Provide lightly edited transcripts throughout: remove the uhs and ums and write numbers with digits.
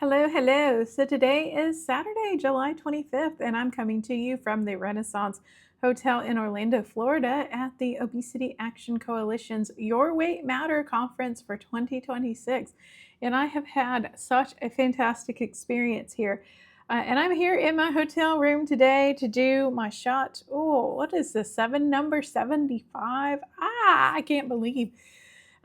Hello, hello. So today is Saturday, July 25th, and I'm coming to you from the Renaissance Hotel in Orlando, Florida at the Obesity Action Coalition's Your Weight Matter conference for 2026. And I have had such a fantastic experience here. And I'm here in my hotel room today to do my shot. Oh, what is this? Number 75? I can't believe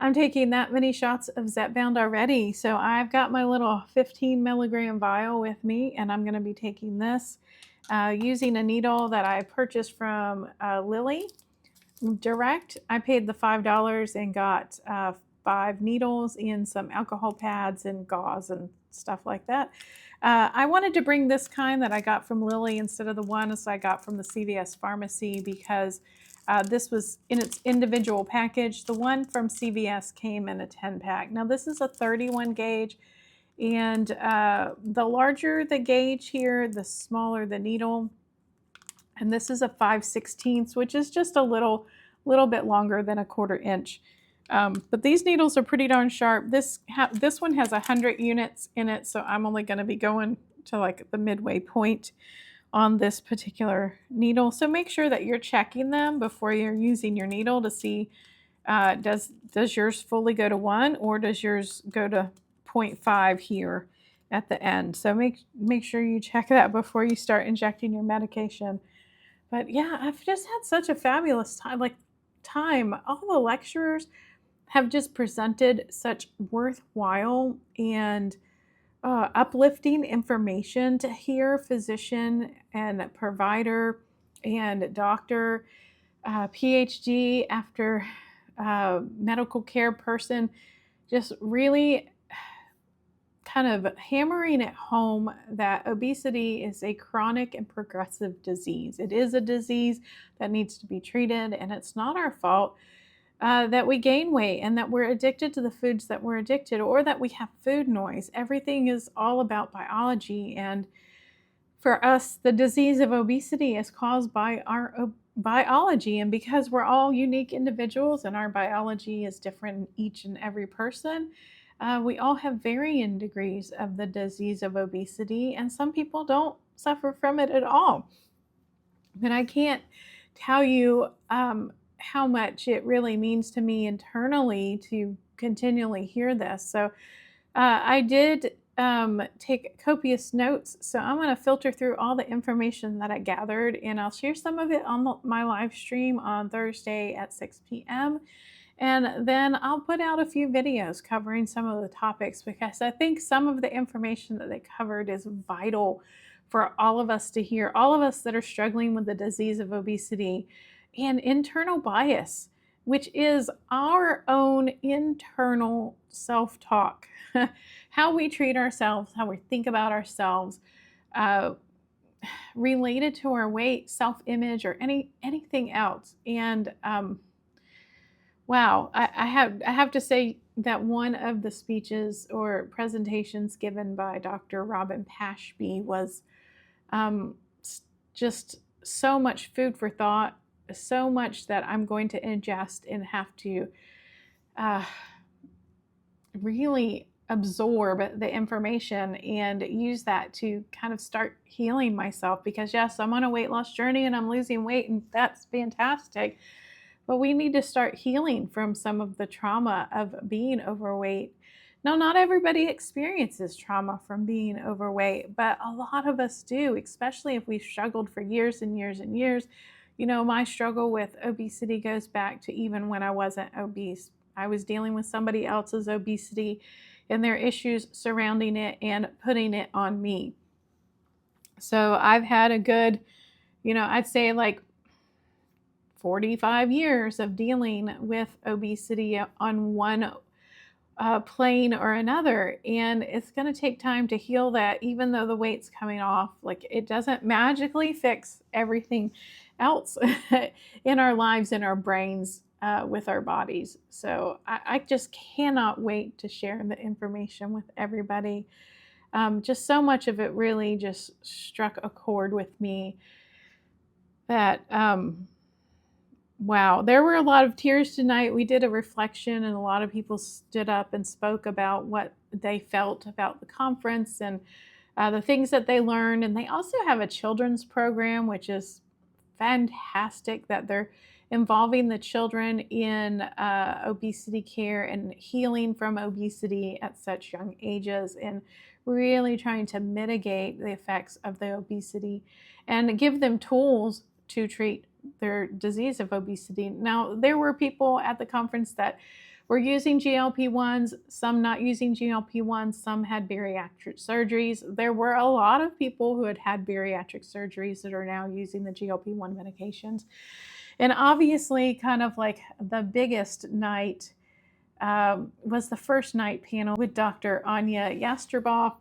I'm taking that many shots of Zepbound already. So I've got my little 15 milligram vial with me, and I'm going to be taking this using a needle that I purchased from Lilly Direct. I paid the $5 and got 5 needles and some alcohol pads and gauze and stuff like that. I wanted to bring this kind that I got from Lilly instead of the ones I got from the CVS pharmacy because this was in its individual package. The one from CVS came in a 10-pack. Now this is a 31 gauge, and the larger the gauge here, the smaller the needle. And this is a 5/16, which is just a little bit longer than a 1/4 inch. But these needles are pretty darn sharp. This one has 100 units in it, so I'm only going to be going to like the midway point on this particular needle. So make sure that you're checking them before you're using your needle to see does yours fully go to 1 or does yours go to 0.5 here at the end. So make sure you check that before you start injecting your medication. But yeah, I've just had such a fabulous time. All the lecturers have just presented such worthwhile and uplifting information to hear physician and provider and doctor, PhD after medical care person, just really kind of hammering it home that obesity is a chronic and progressive disease. It is a disease that needs to be treated, and it's not our fault that we gain weight and that we're addicted to the foods that we're addicted or that we have food noise. Everything is all about biology. And for us, the disease of obesity is caused by our biology. And because we're all unique individuals and our biology is different in each and every person, we all have varying degrees of the disease of obesity. And some people don't suffer from it at all. And I can't tell you how much it really means to me internally to continually hear this. So I did take copious notes. So I'm going to filter through all the information that I gathered, and I'll share some of it on my live stream on Thursday at 6 p.m. And then I'll put out a few videos covering some of the topics because I think some of the information that they covered is vital for all of us to hear, all of us that are struggling with the disease of obesity and internal bias, which is our own internal self-talk, how we treat ourselves, how we think about ourselves, related to our weight, self-image, or anything else. And wow, I have to say that one of the speeches or presentations given by Dr. Robin Pashby was just so much food for thought, so much that I'm going to ingest and have to really absorb the information and use that to kind of start healing myself. Because yes, I'm on a weight loss journey and I'm losing weight, and that's fantastic. But we need to start healing from some of the trauma of being overweight. Now, not everybody experiences trauma from being overweight, but a lot of us do, especially if we've struggled for years and years and years. You know, my struggle with obesity goes back to even when I wasn't obese. I was dealing with somebody else's obesity and their issues surrounding it and putting it on me. So I've had a good, I'd say like 45 years of dealing with obesity on one plane or another. And it's going to take time to heal that, even though the weight's coming off. Like, it doesn't magically fix everything else in our lives, in our brains, with our bodies. So I just cannot wait to share the information with everybody. Just so much of it really just struck a chord with me that wow, there were a lot of tears tonight. We did a reflection, and a lot of people stood up and spoke about what they felt about the conference and the things that they learned. And they also have a children's program, which is fantastic, that they're involving the children in obesity care and healing from obesity at such young ages, and really trying to mitigate the effects of the obesity and give them tools to treat their disease of obesity. Now, there were people at the conference that were using GLP-1s, some not using GLP-1s, some had bariatric surgeries. There were a lot of people who had bariatric surgeries that are now using the GLP-1 medications. And obviously, kind of like the biggest night was the first night panel with Dr. Anya Yastreboff.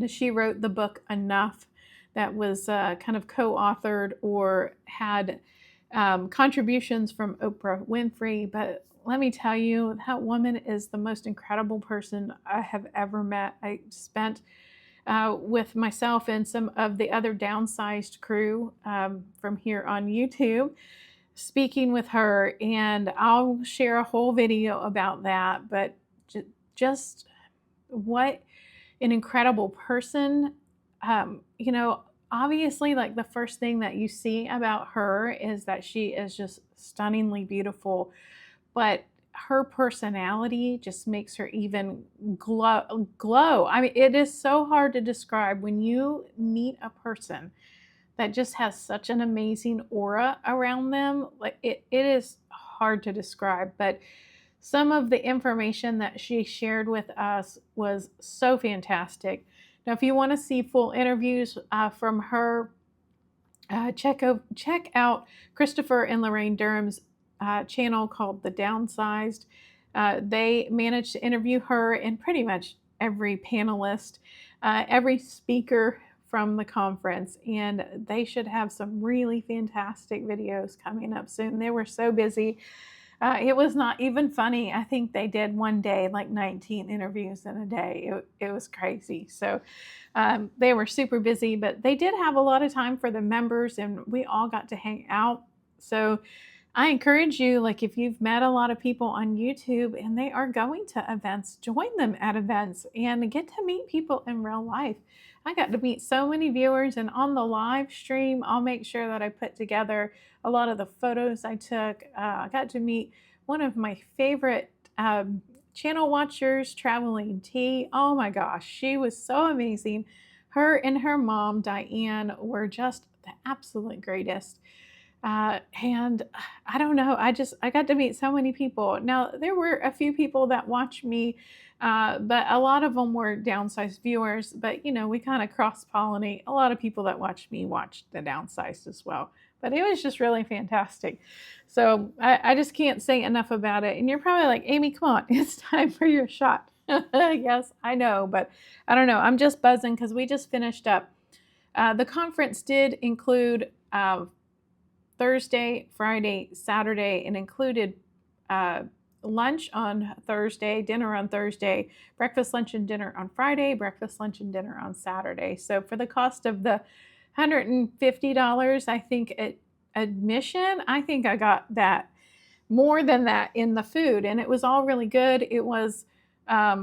She wrote the book Enough, that was kind of co-authored or had contributions from Oprah Winfrey. But let me tell you, that woman is the most incredible person I have ever met. I spent with myself and some of the other downsized crew from here on YouTube speaking with her, and I'll share a whole video about that. But just what an incredible person. You know, obviously, like, the first thing that you see about her is that she is just stunningly beautiful, but her personality just makes her even glow. I mean, it is so hard to describe when you meet a person that just has such an amazing aura around them. Like, it is hard to describe, but some of the information that she shared with us was so fantastic. Now, if you want to see full interviews from her, check out Christopher and Lorraine Durham's channel called The Downsized. They managed to interview her and pretty much every panelist, every speaker from the conference, and they should have some really fantastic videos coming up soon. They were so busy. It was not even funny. I think they did one day like 19 interviews in a day. It was crazy. So they were super busy, but they did have a lot of time for the members, and we all got to hang out. So I encourage you, like, if you've met a lot of people on YouTube and they are going to events, join them at events and get to meet people in real life. I got to meet so many viewers, and on the live stream, I'll make sure that I put together a lot of the photos I took. I got to meet one of my favorite channel watchers, Traveling Tea. Oh my gosh, she was so amazing. Her and her mom, Diane, were just the absolute greatest. And I don't know, I got to meet so many people. Now, there were a few people that watched me, but a lot of them were downsized viewers. But, you know, we kind of cross-pollinate. A lot of people that watched me watched the downsized as well. But it was just really fantastic. So I just can't say enough about it. And you're probably like, Amy, come on, it's time for your shot. Yes, I know, but I don't know. I'm just buzzing because we just finished up. The conference did include Thursday, Friday, Saturday, and included lunch on Thursday, dinner on Thursday, breakfast, lunch, and dinner on Friday, breakfast, lunch, and dinner on Saturday. So for the cost of the $150, I think, admission, I think I got that, more than that, in the food, and it was all really good. It was, I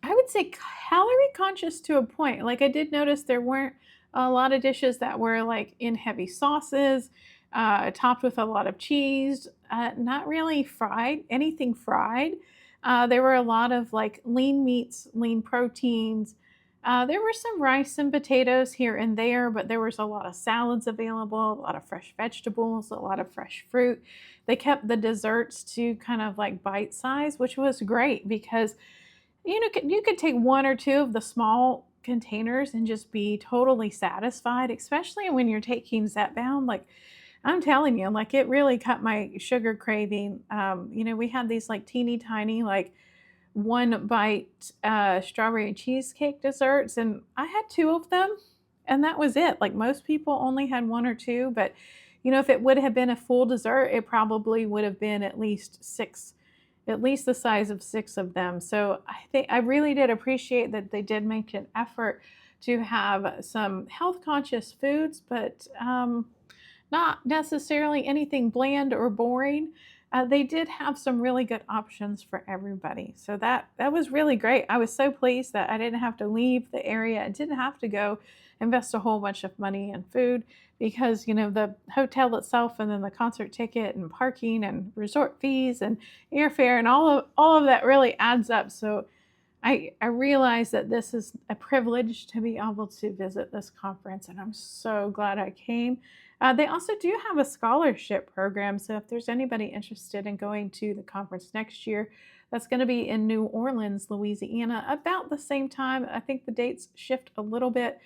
would say, calorie conscious to a point. Like, I did notice there weren't a lot of dishes that were like in heavy sauces, topped with a lot of cheese, not really anything fried. There were a lot of like lean meats, lean proteins. There were some rice and potatoes here and there, but there was a lot of salads available, a lot of fresh vegetables, a lot of fresh fruit. They kept the desserts to kind of like bite size, which was great because, you know, you could take one or two of the small containers and just be totally satisfied, especially when you're taking Zepbound. Like, I'm telling you, like, it really cut my sugar craving. You know, we had these like teeny tiny, like, one bite strawberry cheesecake desserts, and I had two of them, and that was it. Like, most people only had one or two, but, you know, if it would have been a full dessert, it probably would have been at least the size of 6 of them. So I think I really did appreciate that they did make an effort to have some health conscious foods, but not necessarily anything bland or boring. They did have some really good options for everybody. So that was really great. I was so pleased that I didn't have to leave the area. I didn't have to go invest a whole bunch of money in food because, the hotel itself and then the concert ticket and parking and resort fees and airfare and all of that really adds up. So I realize that this is a privilege to be able to visit this conference, and I'm so glad I came. They also do have a scholarship program, so if there's anybody interested in going to the conference next year, that's going to be in New Orleans, Louisiana, about the same time. I think the dates shift a little bit.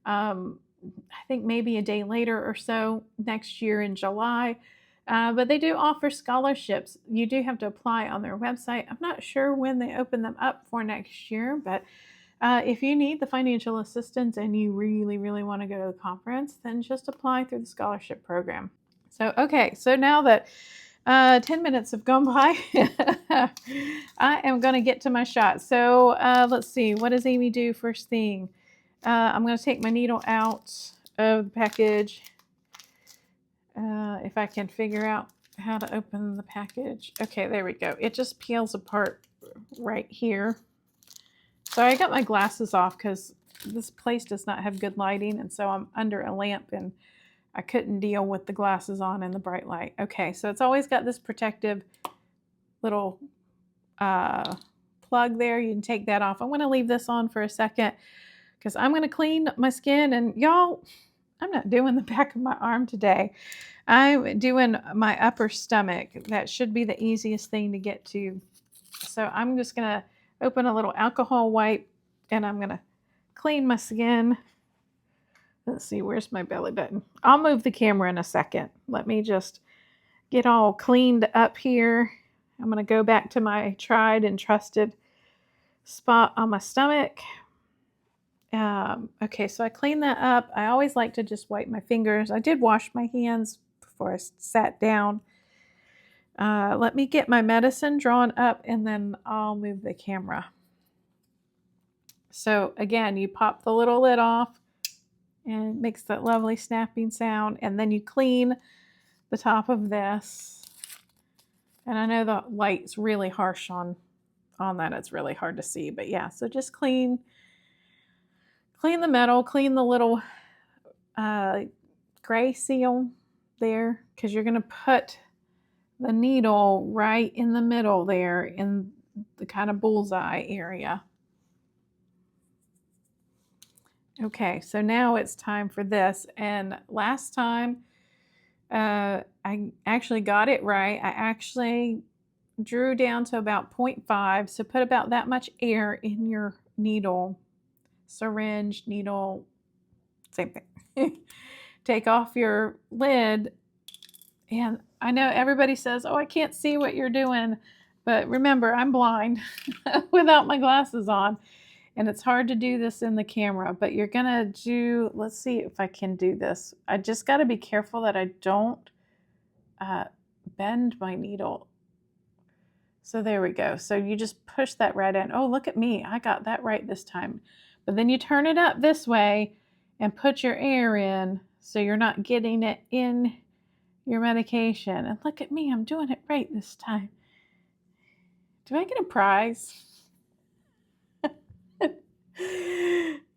I think maybe a day later or so next year in July. But they do offer scholarships. You do have to apply on their website. I'm not sure when they open them up for next year, but if you need the financial assistance and you really, really want to go to the conference, then just apply through the scholarship program. So, okay, so now that 10 minutes have gone by, I am going to get to my shot. So let's see, what does Amy do first thing? I'm going to take my needle out of the package. If I can figure out how to open the package. Okay, there we go. It just peels apart right here. So I got my glasses off because this place does not have good lighting, and so I'm under a lamp and I couldn't deal with the glasses on and the bright light. Okay, so it's always got this protective little plug there. You can take that off. I'm going to leave this on for a second because I'm going to clean my skin, and y'all, I'm not doing the back of my arm today. I'm doing my upper stomach. That should be the easiest thing to get to. So I'm just going to open a little alcohol wipe and I'm going to clean my skin. Let's see, where's my belly button? I'll move the camera in a second. Let me just get all cleaned up here. I'm going to go back to my tried and trusted spot on my stomach. Okay, so I cleaned that up. I always like to just wipe my fingers. I did wash my hands before I sat down. Let me get my medicine drawn up and then I'll move the camera. So again, you pop the little lid off and it makes that lovely snapping sound, and then you clean the top of this. And I know the light's really harsh on that. It's really hard to see, but yeah, so just clean the metal, clean the little gray seal there, because you're going to put the needle right in the middle there in the kind of bullseye area. Okay, so now it's time for this. And last time I actually got it right. I actually drew down to about 0.5, so put about that much air in your needle. Syringe, needle, same thing. Take off your lid, and I know everybody says, oh, I can't see what you're doing, but remember, I'm blind without my glasses on, and it's hard to do this in the camera, but you're gonna do, let's see if I can do this. I just got to be careful that I don't bend my needle. So there we go. So you just push that right in. Oh, look at me. I got that right this time. But then you turn it up this way and put your air in so you're not getting it in your medication. And look at me, I'm doing it right this time. Do I get a prize?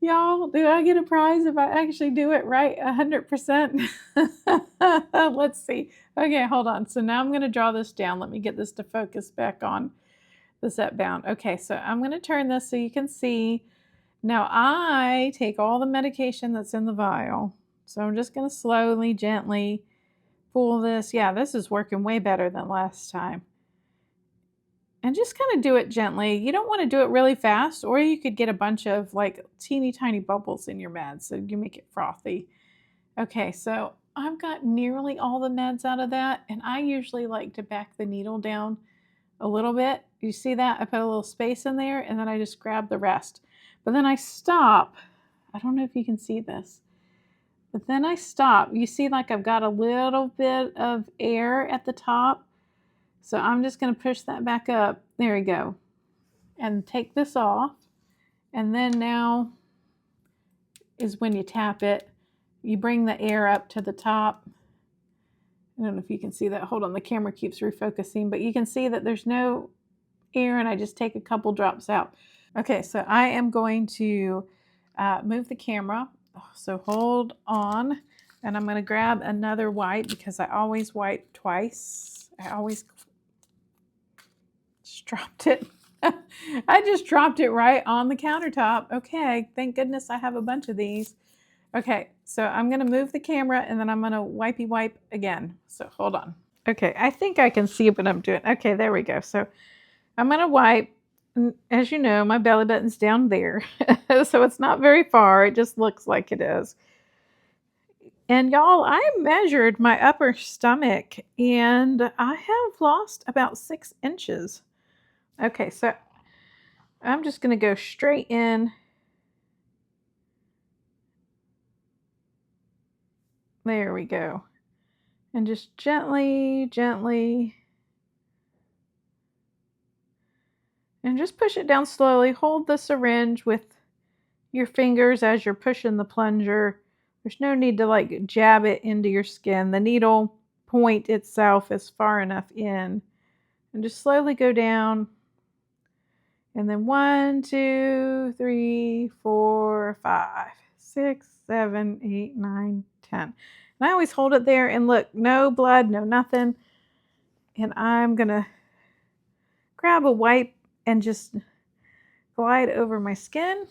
Y'all, do I get a prize if I actually do it right 100%? Let's see. Okay, hold on. So now I'm going to draw this down. Let me get this to focus back on the Zepbound. Okay, so I'm going to turn this so you can see. Now I take all the medication that's in the vial. So I'm just going to slowly, gently pull this. Yeah, this is working way better than last time. And just kind of do it gently. You don't want to do it really fast, or you could get a bunch of like teeny tiny bubbles in your meds, so you make it frothy. Okay, so I've got nearly all the meds out of that, and I usually like to back the needle down a little bit. You see that? I put a little space in there, and then I just grab the rest. But then I stop. I don't know if you can see this. But then I stop. You see, like I've got a little bit of air at the top. So I'm just going to push that back up. There we go. And take this off. And then now is when you tap it. You bring the air up to the top. I don't know if you can see that. Hold on, the camera keeps refocusing, but you can see that there's no air, and I just take a couple drops out. Okay, so I am going to move the camera. So hold on, and I'm going to grab another wipe because I always wipe twice. I always just dropped it. I just dropped it right on the countertop. Okay, thank goodness I have a bunch of these. Okay, so I'm going to move the camera, and then I'm going to wipey wipe again. So hold on. Okay, I think I can see what I'm doing. Okay, there we go. So I'm going to wipe. As you know, my belly button's down there, so it's not very far. It just looks like it is. And y'all, I measured my upper stomach, and I have lost about 6 inches. Okay, so I'm just going to go straight in. There we go. And just gently, gently. And just push it down slowly. Hold the syringe with your fingers as you're pushing the plunger. There's no need to like jab it into your skin. The needle point itself is far enough in. And just slowly go down. And then 1, 2, 3, 4, 5, 6, 7, 8, 9, 10. And I always hold it there, and look, no blood, no nothing. And I'm going to grab a wipe and just glide over my skin.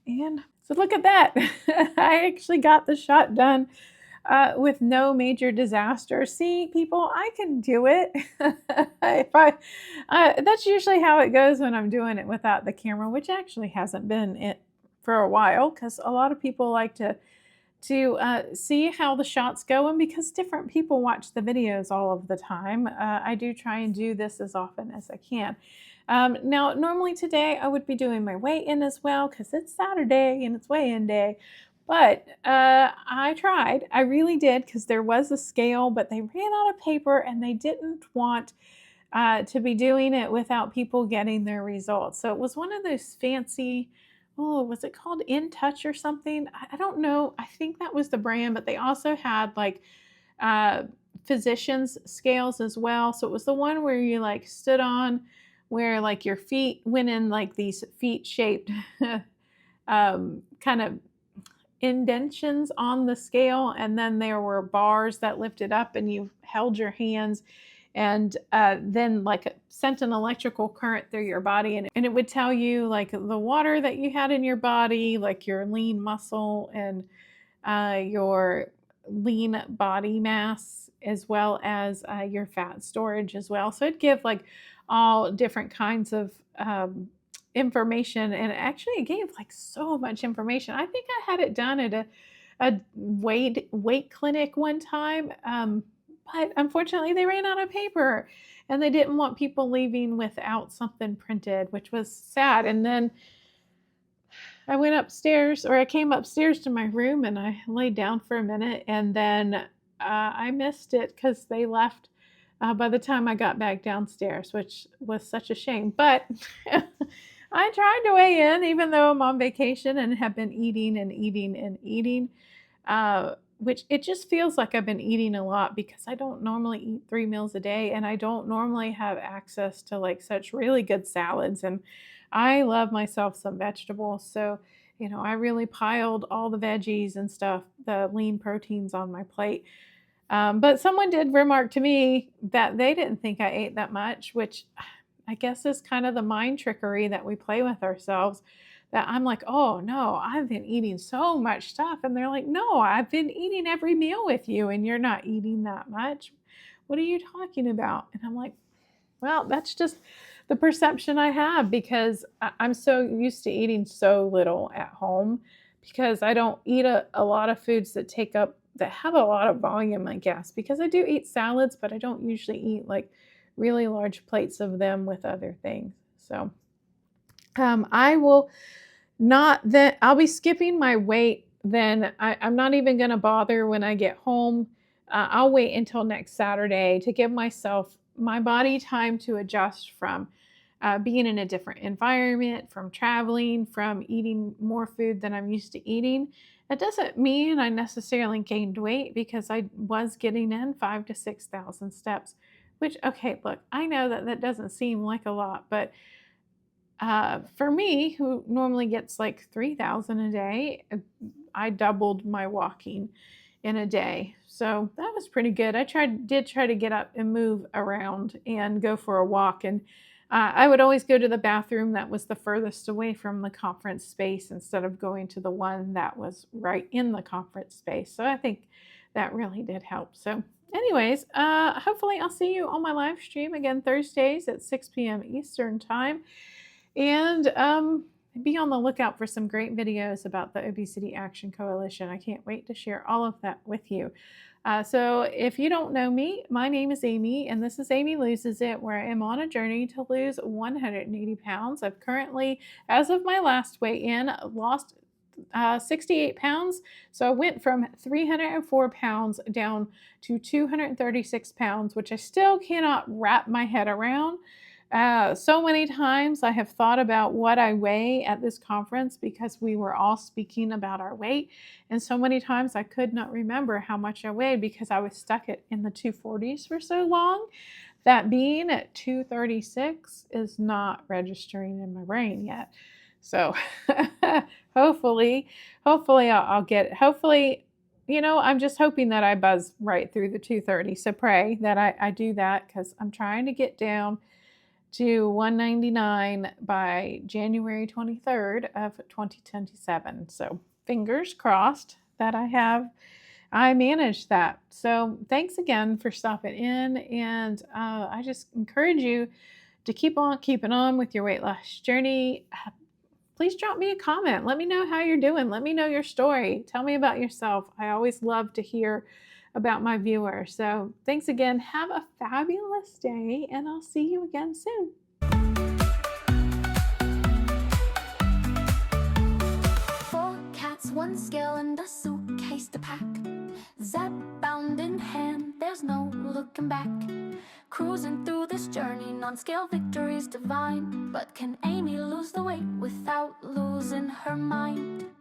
And so look at that. I actually got the shot done with no major disaster. See, people, I can do it. That's usually how it goes when I'm doing it without the camera, which actually hasn't been it for a while, because a lot of people like to see how the shots go, and because different people watch the videos all of the time, I do try and do this as often as I can. Now, normally today I would be doing my weigh-in as well because it's Saturday and it's weigh-in day. But I tried. I really did, because there was a scale, but they ran out of paper and they didn't want to be doing it without people getting their results. So it was one of those fancy, was it called In Touch or something? I don't know. I think that was the brand, but they also had like physicians scales as well. So it was the one where you like stood on, where like your feet went in like these feet shaped kind of indentions on the scale, and then there were bars that lifted up, and you held your hands, and then like sent an electrical current through your body, and it would tell you like the water that you had in your body, like your lean muscle and your lean body mass, as well as your fat storage as well. So it'd give like all different kinds of information, and actually it gave like so much information. I think I had it done at a weight clinic one time, but unfortunately they ran out of paper, and they didn't want people leaving without something printed, which was sad. And then I went upstairs, or I came upstairs to my room, and I laid down for a minute, and then I missed it because they left by the time I got back downstairs, which was such a shame. But I tried to weigh in, even though I'm on vacation and have been eating and eating and eating, which it just feels like I've been eating a lot, because I don't normally eat 3 meals a day, and I don't normally have access to like such really good salads. And I love myself some vegetables. So, I really piled all the veggies and stuff, the lean proteins on my plate. But someone did remark to me that they didn't think I ate that much, which I guess is kind of the mind trickery that we play with ourselves, that I'm like, oh no, I've been eating so much stuff. And they're like, no, I've been eating every meal with you, and you're not eating that much. What are you talking about? And I'm like, well, that's just the perception I have, because I'm so used to eating so little at home, because I don't eat a lot of foods that have a lot of volume, I guess, because I do eat salads, but I don't usually eat like really large plates of them with other things. So I will not, then I'll be skipping my weight. Then I'm not even going to bother when I get home. I'll wait until next Saturday to give my body time to adjust from being in a different environment, from traveling, from eating more food than I'm used to eating. It doesn't mean I necessarily gained weight, because I was getting in 5,000 to 6,000 steps, which, okay, look, I know that that doesn't seem like a lot, but for me, who normally gets like 3,000 a day, I doubled my walking in a day. So that was pretty good. I did try to get up and move around and go for a walk. And I would always go to the bathroom that was the furthest away from the conference space, instead of going to the one that was right in the conference space. So I think that really did help. So anyways, hopefully I'll see you on my live stream again Thursdays at 6 p.m. Eastern time. And be on the lookout for some great videos about the Obesity Action Coalition. I can't wait to share all of that with you. So if you don't know me, my name is Amy, and this is Amy Loses It, where I am on a journey to lose 180 pounds. I've currently, as of my last weigh-in, lost 68 pounds. So I went from 304 pounds down to 236 pounds, which I still cannot wrap my head around. So many times I have thought about what I weigh at this conference, because we were all speaking about our weight. And so many times I could not remember how much I weighed, because I was stuck in the 240s for so long, that being at 236 is not registering in my brain yet. So hopefully I'll get it. Hopefully, I'm just hoping that I buzz right through the 230. So pray that I do that, because I'm trying to get down to 199 by January 23rd of 2027. So fingers crossed that I managed that. So thanks again for stopping in, and I just encourage you to keep on keeping on with your weight loss journey. Please drop me a comment. Let me know how you're doing. Let me know your story. Tell me about yourself. I always love to hear about my viewers. So thanks again. Have a fabulous day, and I'll see you again soon. 4 cats, 1 scale, and a suitcase to pack. Zepbound in hand, there's no looking back. Cruising through this journey, non-scale victories divine. But can Amy lose the weight without losing her mind?